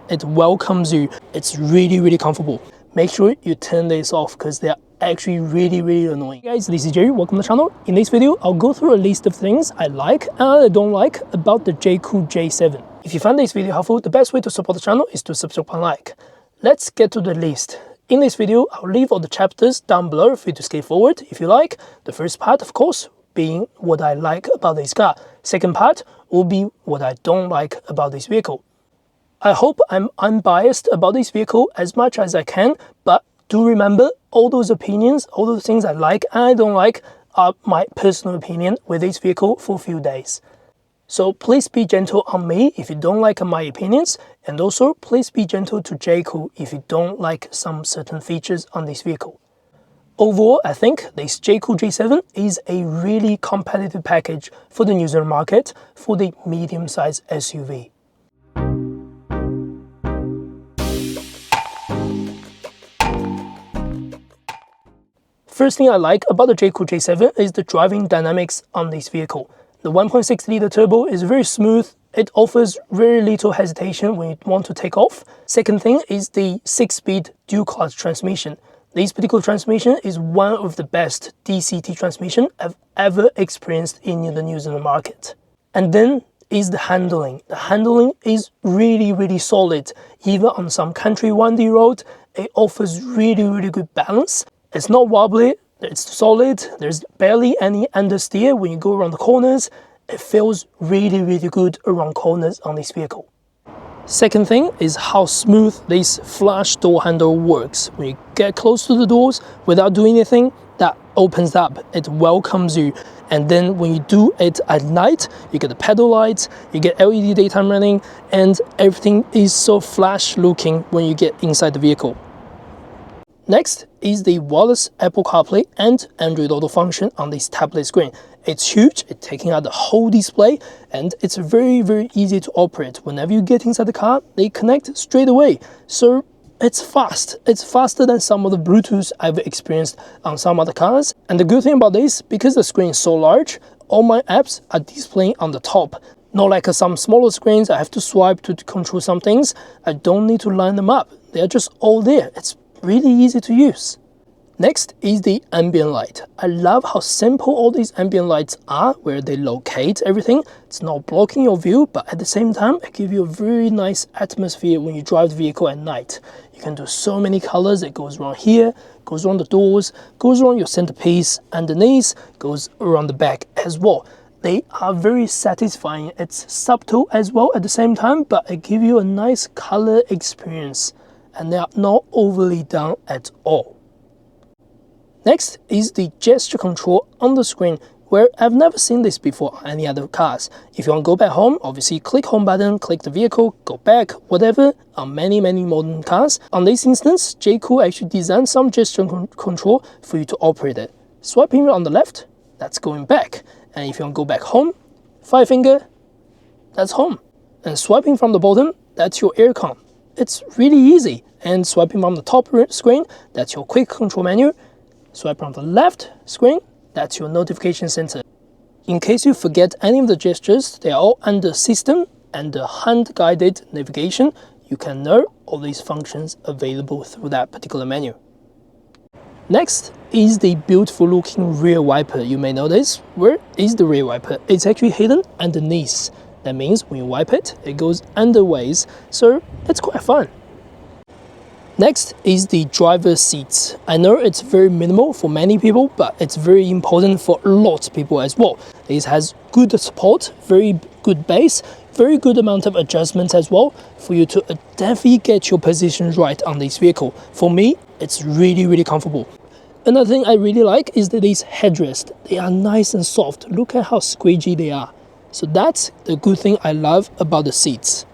It welcomes you. It's really comfortable. Make sure you turn this off because they're actually really annoying. Hey guys, this is Jerry. Welcome to the channel. In this video, I'll go through a list of things I like and I don't like about the Jaecoo J7. If you found this video helpful, the best way to support the channel is to subscribe and like. Let's get to the list. In this video, I'll leave all the chapters down below for you to skip forward if you like. The first part, of course, being what I like about this car. Second part will be what I don't like about this vehicle. I hope I'm unbiased about this vehicle as much as I can, but do remember all those opinions, all those things I like and I don't like are my personal opinion with this vehicle for a few days. So please be gentle on me if you don't like my opinions, and also please be gentle to Jaecoo if you don't like some certain features on this vehicle. Overall, I think this Jaecoo J7 is a really competitive package for the New Zealand market for the medium-sized SUV. First thing I like about the Jaecoo J7 is the driving dynamics on this vehicle. The 1.6-litre turbo is very smooth. It offers very little hesitation when you want to take off. Second thing is the 6-speed dual-clutch transmission. This particular transmission is one of the best DCT transmission I've ever experienced in the New Zealand market. And then is the handling. The handling is really solid. Even on some country windy road, it offers really good balance. It's not wobbly, it's solid, there's barely any understeer when you go around the corners. It feels really good around corners on this vehicle. Second thing is how smooth this flush door handle works. When you get close to the doors without doing anything, that opens up, it welcomes you. And then when you do it at night, you get the pedal lights, you get LED daytime running, and everything is so flash looking when you get inside the vehicle. Next is the wireless Apple CarPlay and Android Auto function on this tablet screen. It's huge, it's taking out the whole display, and it's very easy to operate. Whenever you get inside the car, they connect straight away. So it's fast. It's faster than some of the Bluetooth I've experienced on some other cars. And the good thing about this, because the screen is so large, all my apps are displaying on the top. Not like some smaller screens, I have to swipe to control some things. I don't need to line them up. They're just all there. It's really easy to use. Next is the ambient light. I love how simple all these ambient lights are, where they locate everything. It's not blocking your view, but at the same time, it gives you a very nice atmosphere when you drive the vehicle at night. You can do so many colors. It goes around here, goes around the doors, goes around your centerpiece, underneath, goes around the back as well. They are very satisfying. It's subtle as well at the same time, but it gives you a nice color experience. And they are not overly done at all. Next is the gesture control on the screen, where I've never seen this before on any other cars. If you want to go back home, obviously click home button, click the vehicle, go back, whatever, on many modern cars. On this instance, Jaecoo actually designed some gesture control for you to operate it. Swiping on the left, that's going back. And if you want to go back home, 5 finger, that's home. And swiping from the bottom, that's your aircon. It's really easy. And swiping from the top screen, that's your quick control menu. Swipe from the left screen, that's your notification center. In case you forget any of the gestures, they are all under system and the hand-guided navigation. You can know all these functions available through that particular menu. Next is the beautiful looking rear wiper. You may notice, where is the rear wiper? It's actually hidden underneath. That means when you wipe it, it goes underways, so it's quite fun. Next is the driver's seats. I know it's very minimal for many people, but it's very important for lots of people as well. This has good support, very good base, very good amount of adjustments as well for you to definitely get your position right on this vehicle. For me, it's really comfortable. Another thing I really like is that these headrests, they are nice and soft. Look at how squeegee they are. So that's the good thing I love about the seats.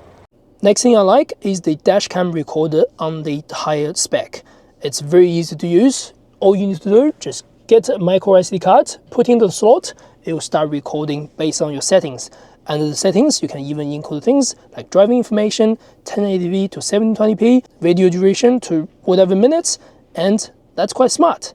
Next thing I like is the dashcam recorder on the higher spec. It's very easy to use. All you need to do, just get a micro SD card, put in the slot, it will start recording based on your settings. Under the settings, you can even include things like driving information, 1080p to 720p, video duration to whatever minutes, and that's quite smart.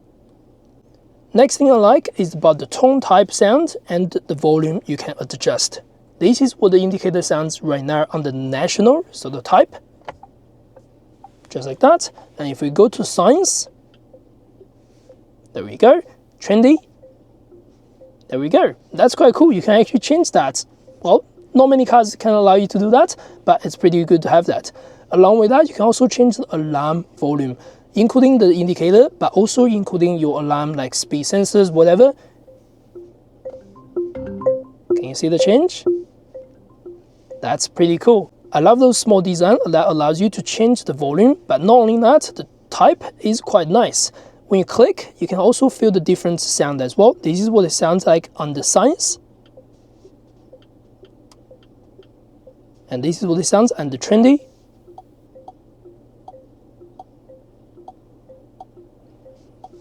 Next thing I like is about the tone type sound and the volume you can adjust. This is what the indicator sounds right now on the national, so the type. just like that. And if we go to science, there we go, trendy, there we go. That's quite cool. You can actually change that. Well, not many cars can allow you to do that, but it's pretty good to have that. Along with that, you can also change the alarm volume, including the indicator, but also including your alarm like speed sensors, whatever. Can you see the change? That's pretty cool. I love those small design that allows you to change the volume, but not only that, the type is quite nice. When you click, you can also feel the different sound as well. This is what it sounds like on the science. And this is what it sounds on the trendy.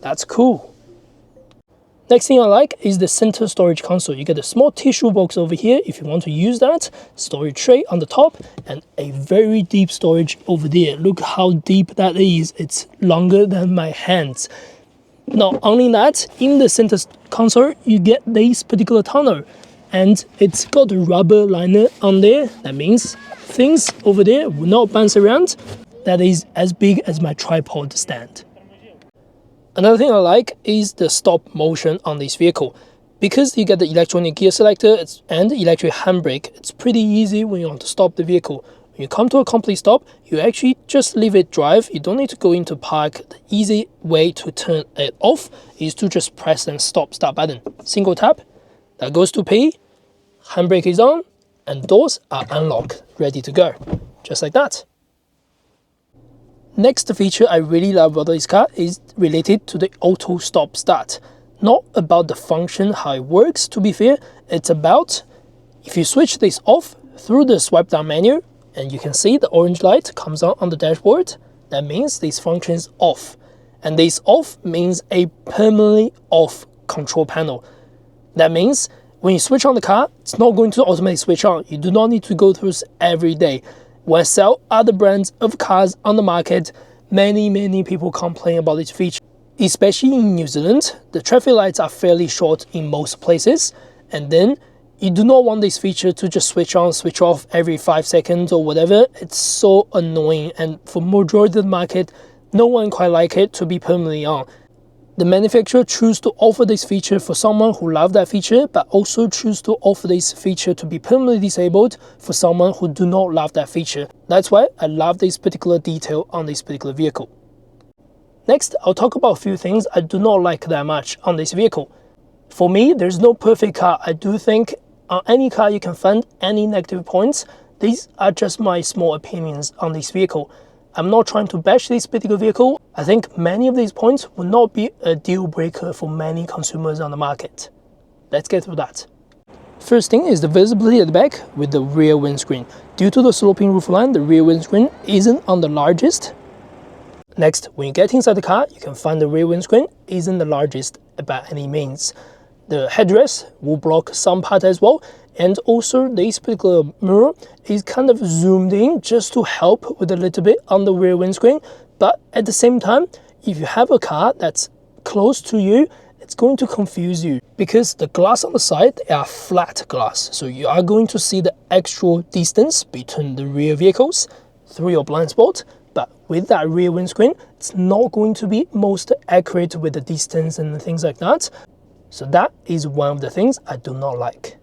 That's cool. Next thing I like is the center storage console. You get a small tissue box over here if you want to use that, storage tray on the top, and a very deep storage over there. Look how deep that is. It's longer than my hands. Not only that, in the center console, you get this particular tunnel, and it's got a rubber liner on there. That means things over there will not bounce around. That is as big as my tripod stand. Another thing I like is the stop motion on this vehicle. Because you get the electronic gear selector and electric handbrake, it's pretty easy when you want to stop the vehicle. When you come to a complete stop, you actually just leave it drive. You don't need to go into park. The easy way to turn it off is to just press and start button. Single tap, that goes to P, handbrake is on, and doors are unlocked, ready to go. Just like that. Next feature I really love about this car is related to the auto stop start. Not about the function, how it works, to be fair. It's about if you switch this off through the swipe down menu, and you can see the orange light comes on the dashboard, that means this function is off. And this off means a permanently off control panel. That means when you switch on the car, it's not going to automatically switch on. You do not need to go through this every day. When I sell other brands of cars on the market, many people complain about this feature. Especially in New Zealand, the traffic lights are fairly short in most places, and then you do not want this feature to just switch on, switch off every 5 seconds or whatever. It's so annoying, and for majority of the market, no one quite like it to be permanently on. The manufacturer choose to offer this feature for someone who loves that feature, but also choose to offer this feature to be permanently disabled for someone who do not love that feature. That's why I love this particular detail on this particular vehicle. Next, I'll talk about a few things I do not like that much on this vehicle. For me, there's no perfect car. I do think on any car you can find any negative points. These are just my small opinions on this vehicle. I'm not trying to bash this particular vehicle. I think many of these points will not be a deal breaker for many consumers on the market. Let's get through that. First thing is the visibility at the back with the rear windscreen. Due to the sloping roofline, the rear windscreen isn't on the largest. Next, when you get inside the car, you can find the rear windscreen isn't the largest by any means. The headrest will block some part as well, and also this particular mirror is kind of zoomed in just to help with a little bit on the rear windscreen. But at the same time, if you have a car that's close to you, it's going to confuse you because the glass on the side, they are flat glass. So you are going to see the actual distance between the rear vehicles through your blind spot. But with that rear windscreen, it's not going to be most accurate with the distance and things like that. So that is one of the things I do not like.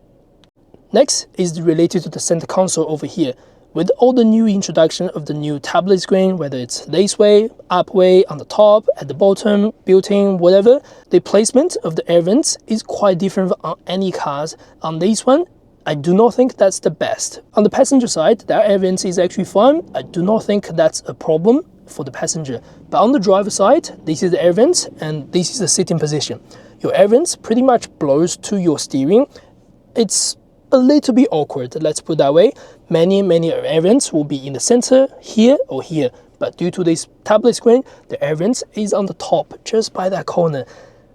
Next is related to the center console over here. With all the new introduction of the new tablet screen, whether it's this way, up way, on the top, at the bottom, built-in, whatever, the placement of the air vents is quite different on any cars. On this one, I do not think that's the best. On the passenger side, that air vents is actually fine. I do not think that's a problem for the passenger. But on the driver side, this is the air vents and this is the sitting position. Your air vents pretty much blows to your steering. It's a little bit awkward, let's put it that way. Many air vents will be in the center, here or here. But due to this tablet screen, the air vents is on the top, just by that corner.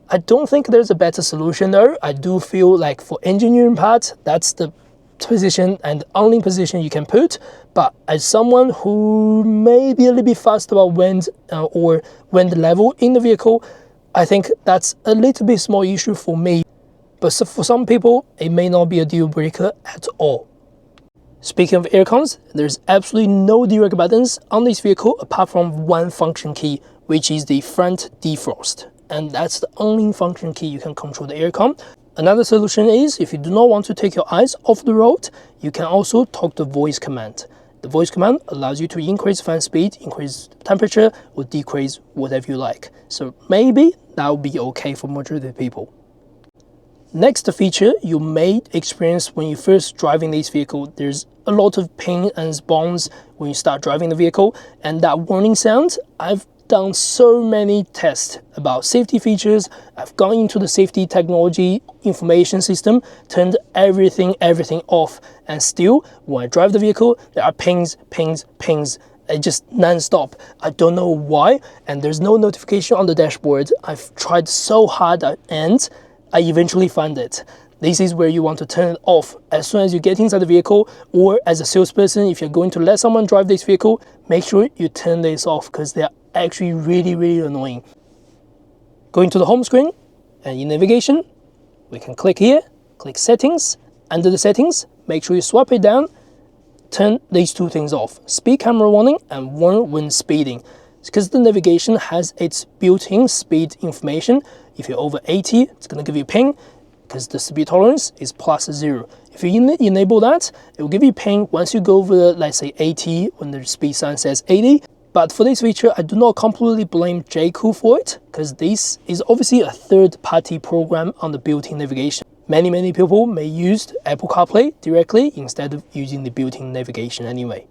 I don't think there's a better solution though. I do feel like for engineering parts, that's the position and the only position you can put. But as someone who may be a little bit fussed about wind or wind level in the vehicle, I think that's a little bit small issue for me. But for some people, it may not be a deal breaker at all. Speaking of air cons, there's absolutely no direct buttons on this vehicle apart from one function key, which is the front defrost. And that's the only function key you can control the aircon. Another solution is, if you do not want to take your eyes off the road, you can also talk the voice command. The voice command allows you to increase fan speed, increase temperature, or decrease whatever you like. So maybe that will be okay for majority of people. Next feature you may experience when you first driving this vehicle, there's a lot of pain and bounce when you start driving the vehicle, and that warning sound, I've done so many tests about safety features. I've gone into the safety technology information system, turned everything off, and still when I drive the vehicle there are pings, it's just non-stop. I don't know why, and there's no notification on the dashboard. I've tried so hard and I eventually found it. This is where you want to turn it off as soon as you get inside the vehicle, or as a salesperson, if you're going to let someone drive this vehicle, make sure you turn this off because they're actually really annoying. Going to the home screen, and in navigation, we can click here, click settings. Under the settings, make sure you swipe it down, turn these two things off, speed camera warning and warn when speeding. Because the navigation has its built-in speed information. If you're over 80, it's going to give you ping, because the speed tolerance is +0. If you enable that, it will give you ping once you go over, let's say 80, when the speed sign says 80. But for this feature, I do not completely blame Jaecoo for it, because this is obviously a third-party program on the built-in navigation. Many people may use Apple CarPlay directly instead of using the built-in navigation anyway.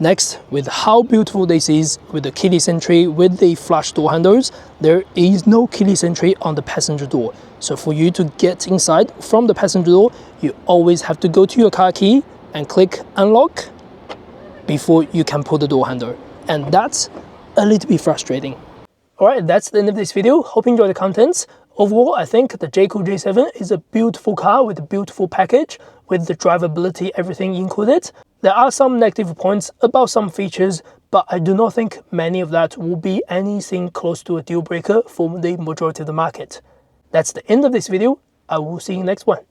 Next, with how beautiful this is with the keyless entry with the flush door handles, there is no keyless entry on the passenger door. So for you to get inside from the passenger door, you always have to go to your car key and click unlock before you can pull the door handle. And that's a little bit frustrating. Alright, that's the end of this video. Hope you enjoyed the contents. Overall, I think the Jaecoo J7 is a beautiful car with a beautiful package, with the drivability, everything included. There are some negative points about some features, but I do not think many of that will be anything close to a deal breaker for the majority of the market. That's the end of this video. I will see you next one.